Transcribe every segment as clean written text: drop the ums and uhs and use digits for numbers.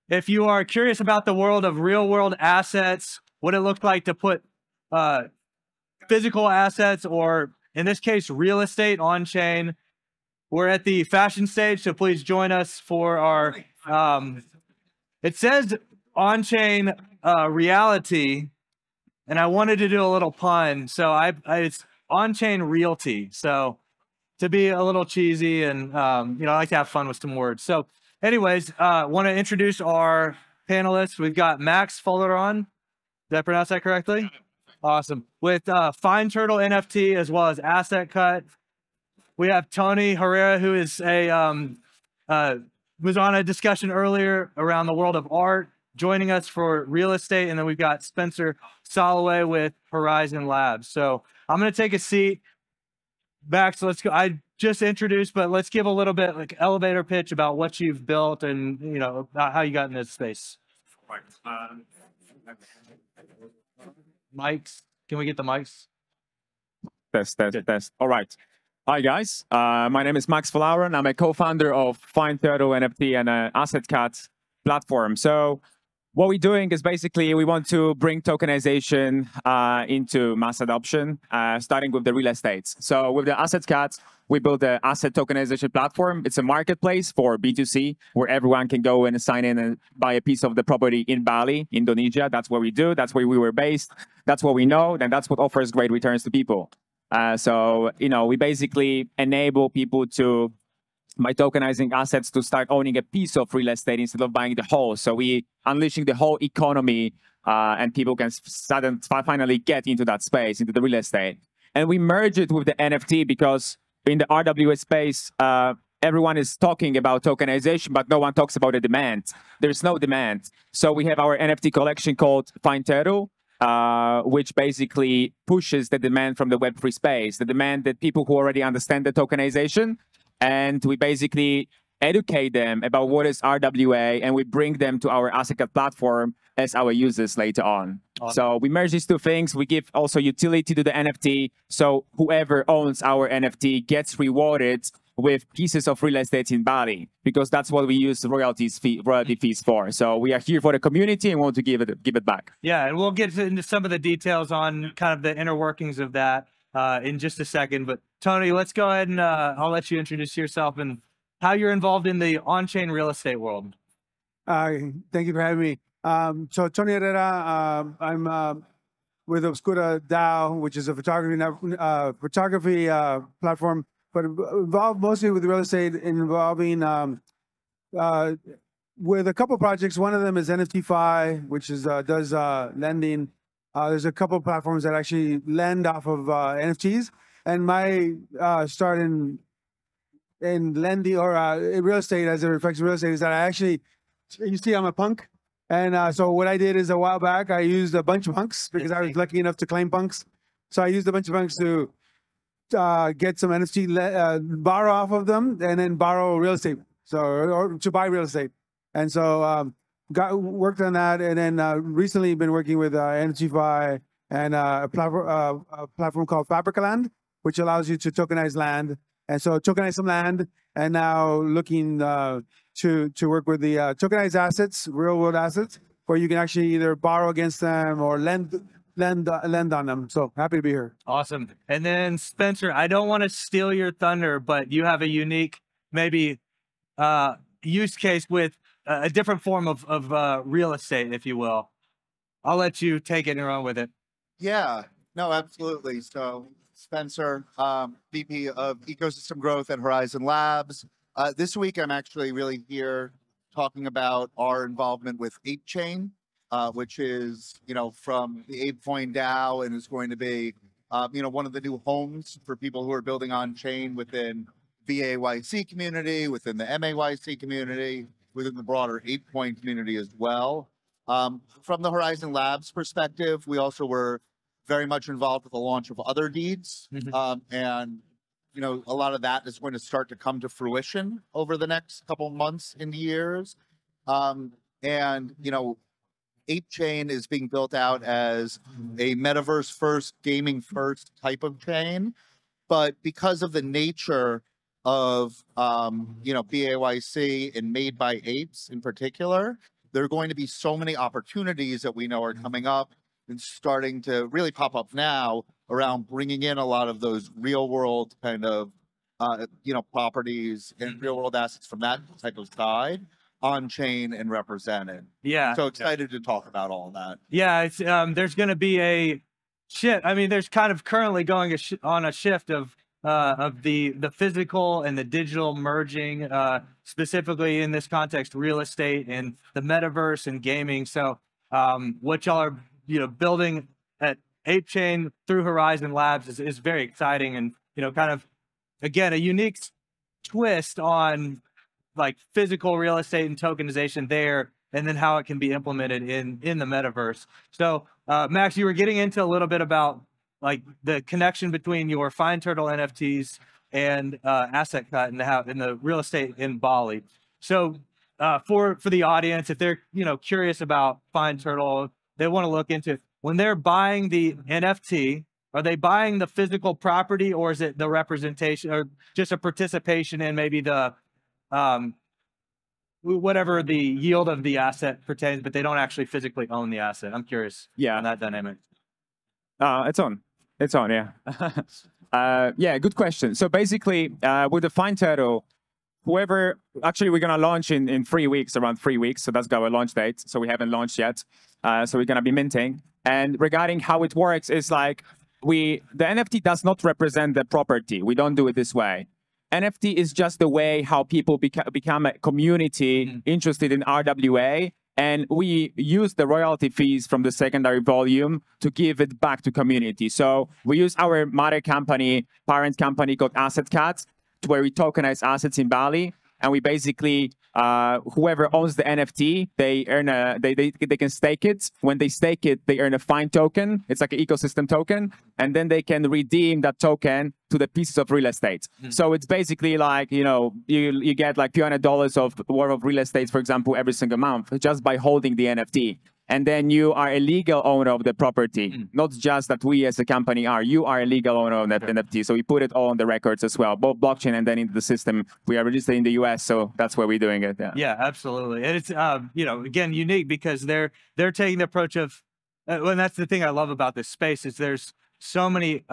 if you are curious about the world of real world assets, what it looked like to put physical assets, or in this case, real estate on chain, we're at the fashion stage. So please join us for our, it says on chain reality. And I wanted to do a little pun. So it's on chain realty. So to be a little cheesy and, you know, I like to have fun with some words. So anyways, want to introduce our panelists. We've got Max Folaron. Did I pronounce that correctly? Awesome. With Fine Turtle NFT as well as Asset Cut. We have Tony Herrera, who is was on a discussion earlier around the world of art, joining us for real estate. And then we've got Spencer Soloway with Horizon Labs. So I'm going to take a seat. Max, let's go. I just introduced, but let's give a little bit like elevator pitch about what you've built and, you know, how you got in this space. Mics. Can we get the mics? Test. All right. Hi, guys. My name is Max Folaron. I'm a co-founder of Fine Turtle NFT and Asset Cut platform. So what we're doing is basically we want to bring tokenization into mass adoption, starting with the real estate. So with the Asset Cut, we built the asset tokenization platform. It's a marketplace for B2C where everyone can go and sign in and buy a piece of the property in Bali, Indonesia. That's what we do. That's where we were based. That's what we know. And that's what offers great returns to people. So, you know, we basically enable people to, by tokenizing assets, to start owning a piece of real estate instead of buying the whole. So we unleashing the whole economy and people can finally get into that space, into the real estate. And we merge it with the NFT because in the RWA space, everyone is talking about tokenization, but no one talks about the demand. There's no demand. So we have our NFT collection called Fine Turtle, which basically pushes the demand from the Web3 space, the demand that people who already understand the tokenization. And we basically educate them about what is RWA, and we bring them to our Asset Cut platform as our users later on. Awesome. So we merge these two things. We give also utility to the NFT. So whoever owns our NFT gets rewarded with pieces of real estate in Bali, because that's what we use royalty fees for. So we are here for the community and want to give it back. Yeah, and we'll get into some of the details on kind of the inner workings of that in just a second. But Tony, let's go ahead and I'll let you introduce yourself and how you're involved in the on-chain real estate world. Thank you for having me. So Tony Herrera, I'm with Obscura DAO, which is a photography platform, but involved mostly with real estate, involving with a couple projects. One of them is NFTFi, which is does lending. There's a couple of platforms that actually lend off of NFTs. And my start in lending or in real estate, as it reflects real estate, is that I actually, you see, I'm a punk. And so what I did is a while back, I used a bunch of punks because I was lucky enough to claim punks. So I used a bunch of punks to get some NFT, borrow off of them, and then borrow real estate. So, or to buy real estate. And so worked on that, and then recently been working with NFTFi and a platform called Fabricaland, which allows you to tokenize land. And so tokenize some land, and now looking to work with the tokenized assets, real world assets, where you can actually either borrow against them or lend on them. So happy to be here. Awesome. And then Spencer, I don't want to steal your thunder, but you have a unique maybe use case with a different form of real estate, if you will. I'll let you take it and run with it. Yeah, no, absolutely. So Spencer, VP of Ecosystem Growth at Horizon Labs. This week, I'm actually really here talking about our involvement with 8chain, which is, from the 8-Point DAO, and is going to be, one of the new homes for people who are building on chain within VAYC community, within the MAYC community, within the broader 8-Point community as well. From the Horizon Labs perspective, we also were very much involved with the launch of other deeds. And, a lot of that is going to start to come to fruition over the next couple of months and years. And, 8chain is being built out as a metaverse first, gaming first type of chain. But because of the nature of, BAYC and Made by Apes in particular, there are going to be so many opportunities that we know are coming up and starting to really pop up now around bringing in a lot of those real world kind of, properties and real world assets from that type of side on chain and represented. Yeah. So excited to talk about all of that. Yeah. It's, there's going to be a shift. I mean, there's kind of currently going on a shift of the physical and the digital merging, specifically in this context, real estate and the metaverse and gaming. So, what y'all are, building at Ape Chain through Horizon Labs is very exciting, and, kind of, again, a unique twist on like physical real estate and tokenization there, and then how it can be implemented in the metaverse. So, Max, you were getting into a little bit about like the connection between your Fine Turtle NFTs and Asset Cut and how in the real estate in Bali. So, for the audience, if they're curious about Fine Turtle, they want to look into when they're buying the NFT. Are they buying the physical property, or is it the representation, or just a participation in maybe the whatever the yield of the asset pertains, but they don't actually physically own the asset? I'm curious on that dynamic. It's on, yeah. Yeah, good question. So basically, with the Fine Turtle, whoever, actually we're gonna launch in 3 weeks, around 3 weeks. So that's our launch date. So we haven't launched yet. So we're gonna be minting. And regarding how it works, is like the NFT does not represent the property. We don't do it this way. NFT is just the way how people become a community interested in RWA, and we use the royalty fees from the secondary volume to give it back to community. So we use our mother company, parent company called Asset Cut, to where we tokenize assets in Bali, and we basically whoever owns the NFT, they earn they can stake it. When they stake it, they earn a Fine token. It's like an ecosystem token, and then they can redeem that token to the pieces of real estate. So it's basically like you get like few $100 of worth of real estate, for example, every single month just by holding the NFT. And then you are a legal owner of the property, not just that we as a company are. You are a legal owner of that NFT. So we put it all on the records as well, both blockchain and then into the system. We are registered in the US, so that's where we're doing it. Yeah, absolutely. And it's again unique because they're taking the approach of, and that's the thing I love about this space is there's so many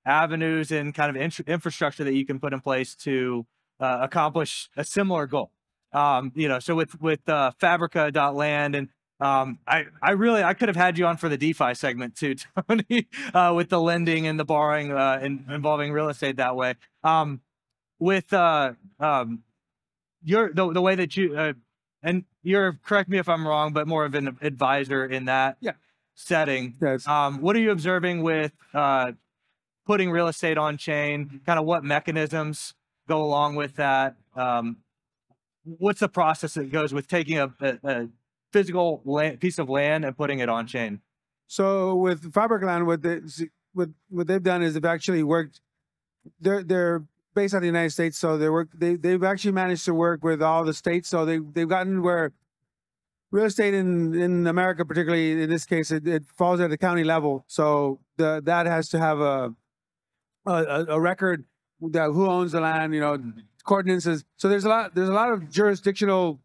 avenues and kind of infrastructure that you can put in place to accomplish a similar goal. So with Fabrica.land and I could have had you on for the DeFi segment too, Tony, with the lending and the borrowing and involving real estate that way. With the way that you and you're, correct me if I'm wrong, but more of an advisor in that setting. Yes. What are you observing with putting real estate on chain? Kind of what mechanisms go along with that? What's the process that goes with taking a physical piece of land and putting it on chain? So with Fabrica.land, what they've done is they've actually worked. They're based out of the United States, so they've actually managed to work with all the states. So they've gotten where real estate in America, particularly in this case, it falls at the county level. So that has to have a record that who owns the land, coordinates. So there's a lot of jurisdictional,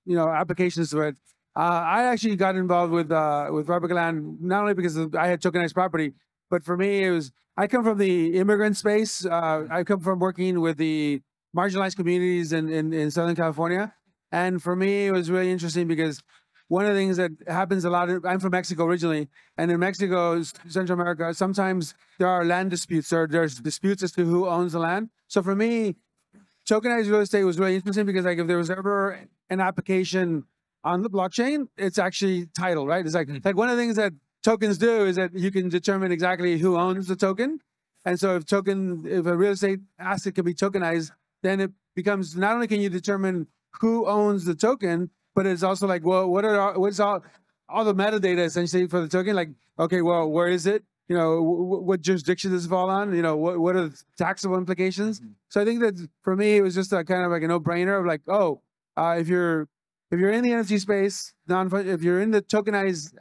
applications to it. I actually got involved with Fabrica.land not only because I had tokenized property, but for me I come from the immigrant space. I come from working with the marginalized communities in Southern California, and for me it was really interesting because one of the things that happens a lot. I'm from Mexico originally, and in Mexico, Central America, sometimes there are land disputes or there's disputes as to who owns the land. So for me, tokenized real estate was really interesting because like if there was ever an application on the blockchain, it's actually title, right? It's like one of the things that tokens do is that you can determine exactly who owns the token. And so if a real estate asset can be tokenized, then it becomes, not only can you determine who owns the token, but it's also like, well, what's all the metadata essentially for the token? Like, okay, well, where is it? What jurisdiction does it fall on? What are the taxable implications? So I think that for me, it was just a kind of like a no-brainer of like, if you're in the NFT space, if you're in the tokenized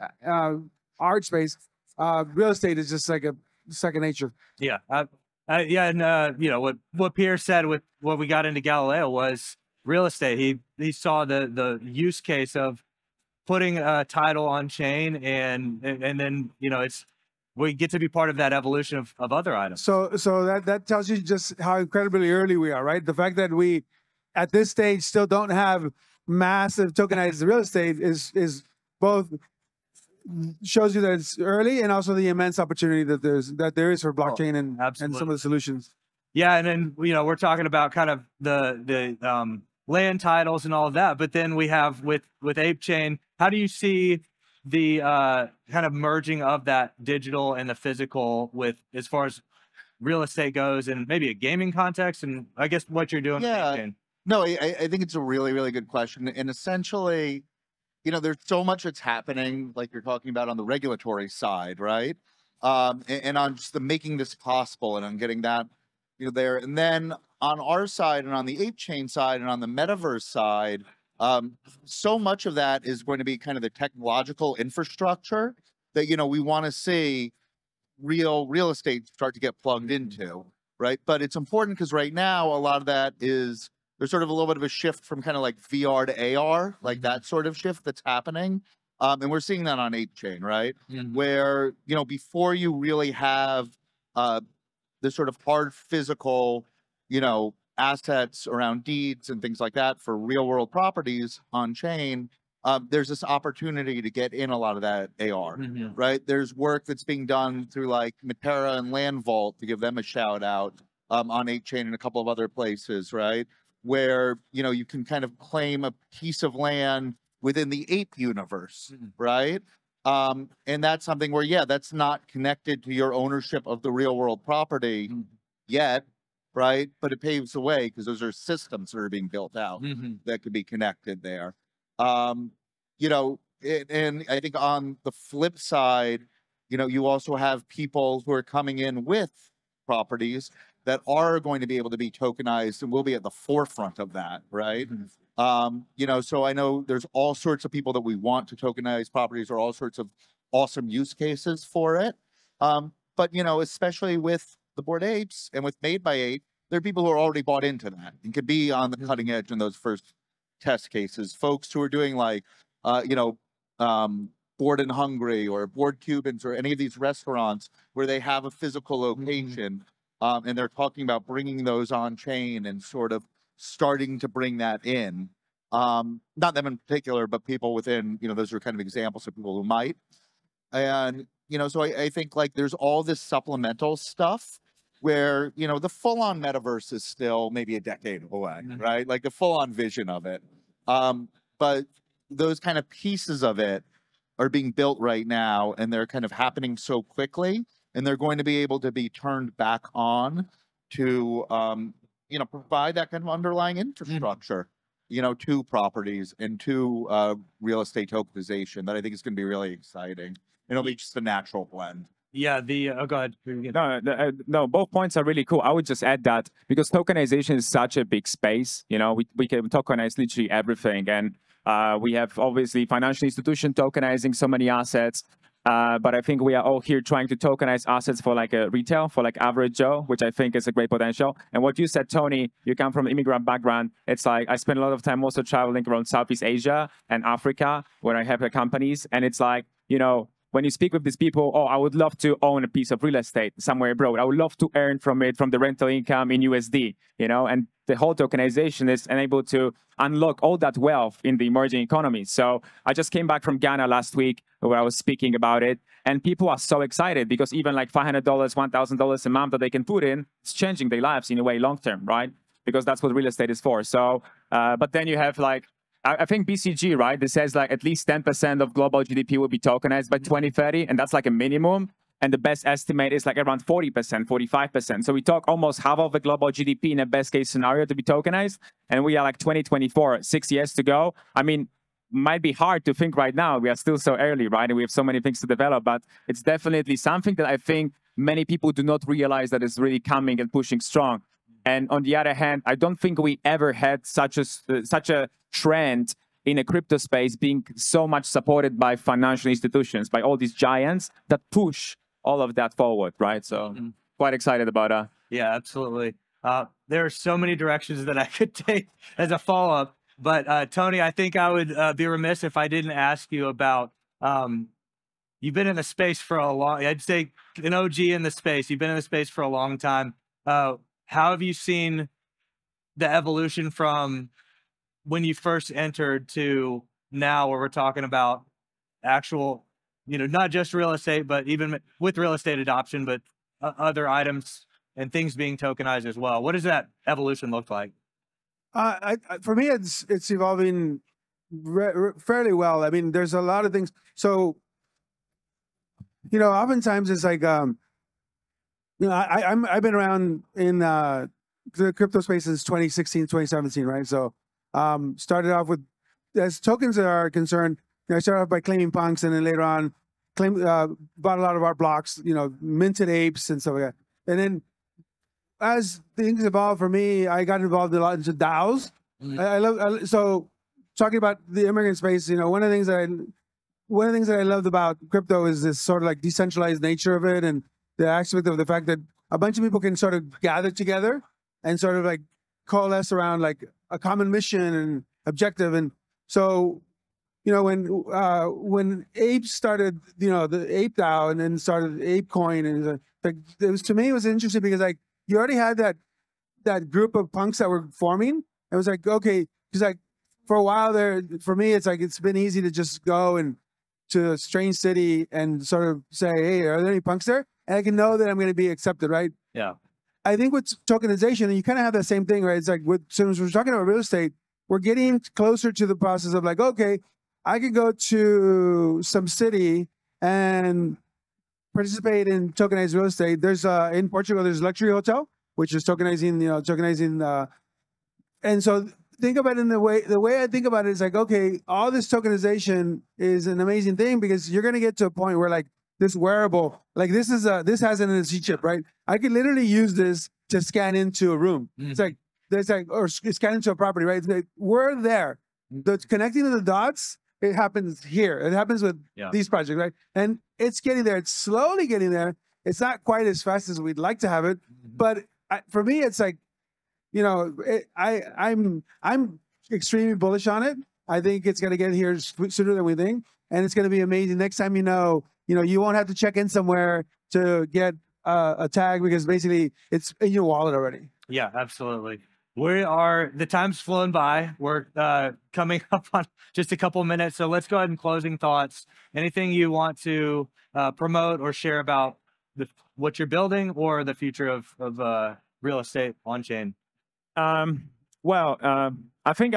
art space, real estate is just like a second nature. Yeah, and what Pierre said with what we got into Galileo was real estate. He saw the use case of putting a title on chain, and then we get to be part of that evolution of other items. So that tells you just how incredibly early we are, right? The fact that we at this stage still don't have massive tokenized real estate is both shows you that it's early, and also the immense opportunity that there is for blockchain and some of the solutions. Yeah, and then we're talking about kind of the land titles and all of that, but then we have with Ape Chain. How do you see the kind of merging of that digital and the physical with as far as real estate goes, and maybe a gaming context, and I guess what you're doing? Yeah, with Ape Chain? No, I think it's a really, really good question, and essentially, there's so much that's happening, like you're talking about on the regulatory side, right? And on just the making this possible, and on getting that, there. And then on our side, and on the Ape Chain side, and on the metaverse side, so much of that is going to be kind of the technological infrastructure that we want to see real estate start to get plugged into, right? But it's important because right now a lot of that is there's sort of a little bit of a shift from kind of like VR to AR, like that sort of shift that's happening. And we're seeing that on Ape Chain, right? Where, before you really have the sort of hard physical, assets around deeds and things like that for real world properties on chain, there's this opportunity to get in a lot of that AR, right? There's work that's being done through like Matera and Land Vault, to give them a shout out, on Ape Chain and a couple of other places, right? Where, you can kind of claim a piece of land within the ape universe, right? And that's something where, yeah, that's not connected to your ownership of the real world property yet, right? But it paves the way because those are systems that are being built out that could be connected there. And I think on the flip side, you also have people who are coming in with properties that are going to be able to be tokenized and will be at the forefront of that, right? So I know there's all sorts of people that we want to tokenize properties, or all sorts of awesome use cases for it. But, especially with the Bored Apes and with Made by Ape, there are people who are already bought into that and could be on the cutting edge in those first test cases. Folks who are doing like, Bored and Hungry or Bored Cubans or any of these restaurants where they have a physical location, and they're talking about bringing those on chain and sort of starting to bring that in. Not them in particular, but people within, those are kind of examples of people who might. And, so I think like there's all this supplemental stuff where, the full-on metaverse is still maybe a decade away, right? Like the full-on vision of it. But those kind of pieces of it are being built right now, and they're kind of happening so quickly, and they're going to be able to be turned back on to, provide that kind of underlying infrastructure, to properties and to real estate tokenization that I think is going to be really exciting. It'll be just a natural blend. Yeah, go ahead. No, both points are really cool. I would just add that because tokenization is such a big space, we can tokenize literally everything. And we have obviously financial institution tokenizing so many assets. But I think we are all here trying to tokenize assets for like a retail, for like average Joe, which I think is a great potential. And what you said, Tony, you come from an immigrant background. It's like I spend a lot of time also traveling around Southeast Asia and Africa where I have the companies. And it's like, when you speak with these people, oh, I would love to own a piece of real estate somewhere abroad. I would love to earn from it, from the rental income in USD, and the whole tokenization is enabled to unlock all that wealth in the emerging economies. So I just came back from Ghana last week where I was speaking about it, and people are so excited because even like $500, $1,000 a month that they can put in, it's changing their lives in a way long-term, right? Because that's what real estate is for. So, but then you have like, I think BCG, right? This says like at least 10% of global GDP will be tokenized by 2030, and that's like a minimum. And the best estimate is like around 40%, 45%. So we talk almost half of the global GDP in a best case scenario to be tokenized. And we are like 2024, 6 years to go. I mean, might be hard to think right now. We are still so early, right? And we have so many things to develop, but it's definitely something that I think many people do not realize that is really coming and pushing strong. And on the other hand, I don't think we ever had such a trend in a crypto space being so much supported by financial institutions, by all these giants that push all of that forward, right? So quite excited about that. Yeah, absolutely. There are so many directions that I could take as a follow-up. But Tony, I think I would be remiss if I didn't ask you about, you've been in the space for a long, I'd say an OG in the space. You've been in the space for a long time. How have you seen the evolution from when you first entered to now, where we're talking about actual, not just real estate, but even with real estate adoption, but other items and things being tokenized as well? What does that evolution look like? For me, it's evolving fairly well. I mean, there's a lot of things. So, oftentimes it's like, I've been around in the crypto space since 2016, 2017, right? So, started off with, as tokens are concerned, I started off by claiming punks, and then later on, bought a lot of our blocks, minted apes and stuff like that. And then, as things evolved for me, I got involved a lot into DAOs. So talking about the immigrant space, one of the things that I loved about crypto is this sort of like decentralized nature of it, and the aspect of the fact that a bunch of people can sort of gather together and sort of like coalesce around like a common mission and objective. And so, when apes started, the ape DAO, and then started ApeCoin, and it was, to me, it was interesting because like, you already had that group of punks that were forming. It was like, okay, because like for a while there, for me, it's like, it's been easy to just go and to a strange city and sort of say, hey, are there any punks there? And I can know that I'm going to be accepted, right? Yeah. I think with tokenization, and you kind of have that same thing, right? It's like, since we're talking about real estate, we're getting closer to the process of like, okay, I could go to some city and participate in tokenized real estate. There's in Portugal, there's Luxury Hotel, which is tokenizing, and so think about it in the way I think about it is like, okay, all this tokenization is an amazing thing, because you're going to get to a point where like this wearable, like this has an NFC chip, right? I could literally use this to scan into a room. It's like, or scan into a property, right? It's like, we're there. The connecting of the dots, it happens here. It happens with these projects, right? And it's getting there. It's slowly getting there. It's not quite as fast as we'd like to have it, but for me, it's like, I'm extremely bullish on it. I think it's going to get here sooner than we think, and it's going to be amazing. Next time, you won't have to check in somewhere to get a tag, because basically it's in your wallet already. Yeah, absolutely. The time's flown by. We're coming up on just a couple minutes. So let's go ahead and closing thoughts. Anything you want to promote or share about what you're building or the future of real estate on chain? I think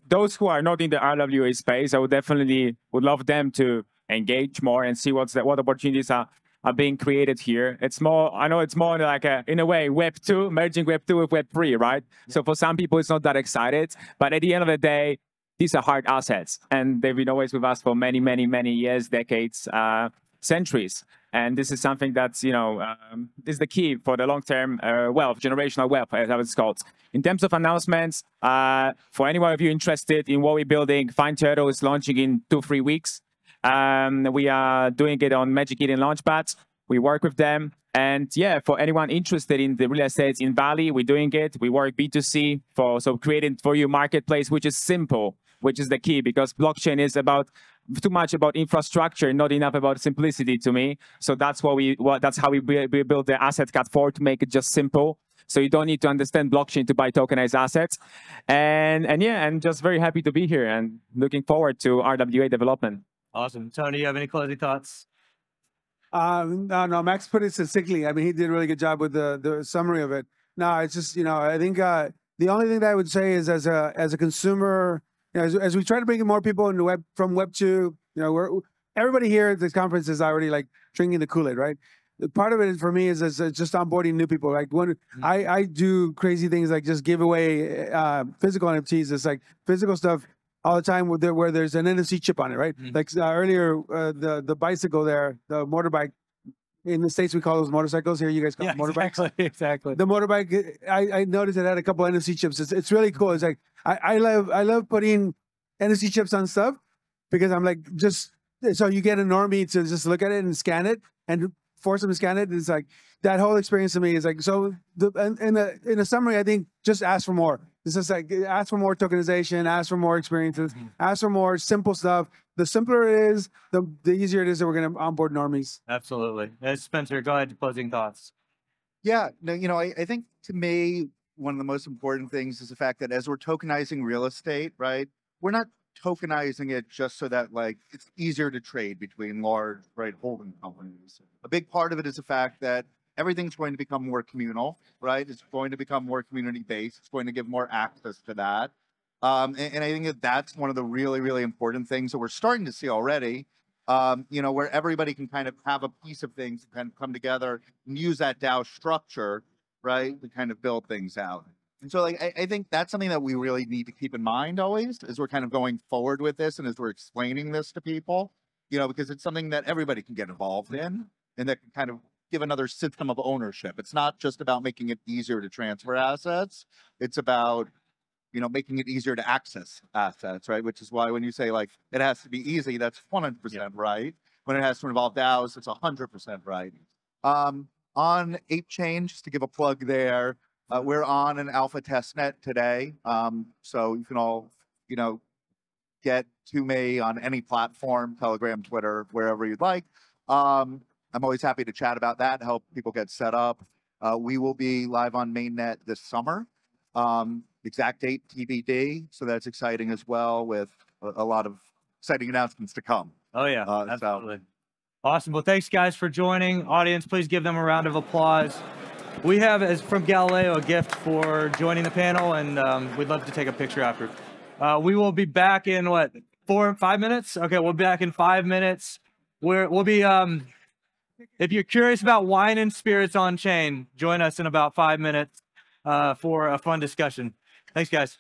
those who are not in the RWA space, I would definitely love them to engage more and see what opportunities are being created here. I know it's more like in a way, Web 2, merging Web 2 with Web 3, right? Yeah. So for some people, it's not that excited, but at the end of the day, these are hard assets, and they've been always with us for many, many, many years, decades, centuries. And this is something that's, is the key for the long-term wealth, generational wealth, as it's called. In terms of announcements, for anyone of you interested in what we're building, Find Turtle is launching in 2-3 weeks. We are doing it on Magic Eden Launchpad. We work with them. And yeah, for anyone interested in the real estate in Bali, we're doing it. We work B2C, so creating for you marketplace, which is simple, which is the key, because blockchain is too much about infrastructure, not enough about simplicity to me. So that's that's how we build the Asset Cat 4 to make it just simple. So you don't need to understand blockchain to buy tokenized assets. And yeah, I'm just very happy to be here and looking forward to RWA development. Awesome. Tony, you have any closing thoughts? No, Max put it succinctly. I mean, he did a really good job with the summary of it. No, it's just, I think the only thing that I would say is as a consumer, as we try to bring in more people into from Web 2, everybody here at this conference is already like drinking the Kool-Aid, right? Part of it for me is just onboarding new people. Like when I do crazy things like just give away physical NFTs. It's like physical stuff all the time where there's an NFC chip on it, right? Like earlier, the bicycle there, the motorbike. In the States, we call those motorcycles. Here, you guys call them motorbikes. Exactly. The motorbike, I noticed it had a couple NFC chips. It's really cool. It's like I love putting NFC chips on stuff because I'm like so you get a normie to just look at it and scan it, and force them to scan it. It's like that whole experience to me is like, so in a summary, I think just ask for more. It's just like, ask for more tokenization, ask for more experiences, ask for more simple stuff. The simpler it is, the easier it is that we're going to onboard normies. Absolutely. Spencer, go ahead. Closing thoughts. Yeah, no, I think to me, one of the most important things is the fact that as we're tokenizing real estate, right, we're not tokenizing it just so that like it's easier to trade between large, right, holding companies. A big part of it is the fact that everything's going to become more communal, right? It's going to become more community-based. It's going to give more access to that. And I think that that's one of the really, really important things that we're starting to see already, where everybody can kind of have a piece of things and kind of come together and use that DAO structure, right, to kind of build things out. And so like, I think that's something that we really need to keep in mind always as we're kind of going forward with this and as we're explaining this to people, because it's something that everybody can get involved in and that can kind of give another system of ownership. It's not just about making it easier to transfer assets. It's about, making it easier to access assets, right? Which is why when you say like, it has to be easy, that's 100% right. When it has to involve DAOs, it's 100% right. On Ape Chain, just to give a plug there, we're on an alpha testnet today. So you can all, get to me on any platform, Telegram, Twitter, wherever you'd like. I'm always happy to chat about that, help people get set up. We will be live on mainnet this summer. Exact date TBD. So that's exciting as well with a lot of exciting announcements to come. Oh yeah, absolutely. Awesome. Well, thanks guys for joining. Audience, please give them a round of applause. We have, as from Galileo, a gift for joining the panel, and we'd love to take a picture after. We will be back in, 5 minutes? Okay, we'll be back in 5 minutes. We'll be, if you're curious about wine and spirits on chain, join us in about 5 minutes for a fun discussion. Thanks, guys.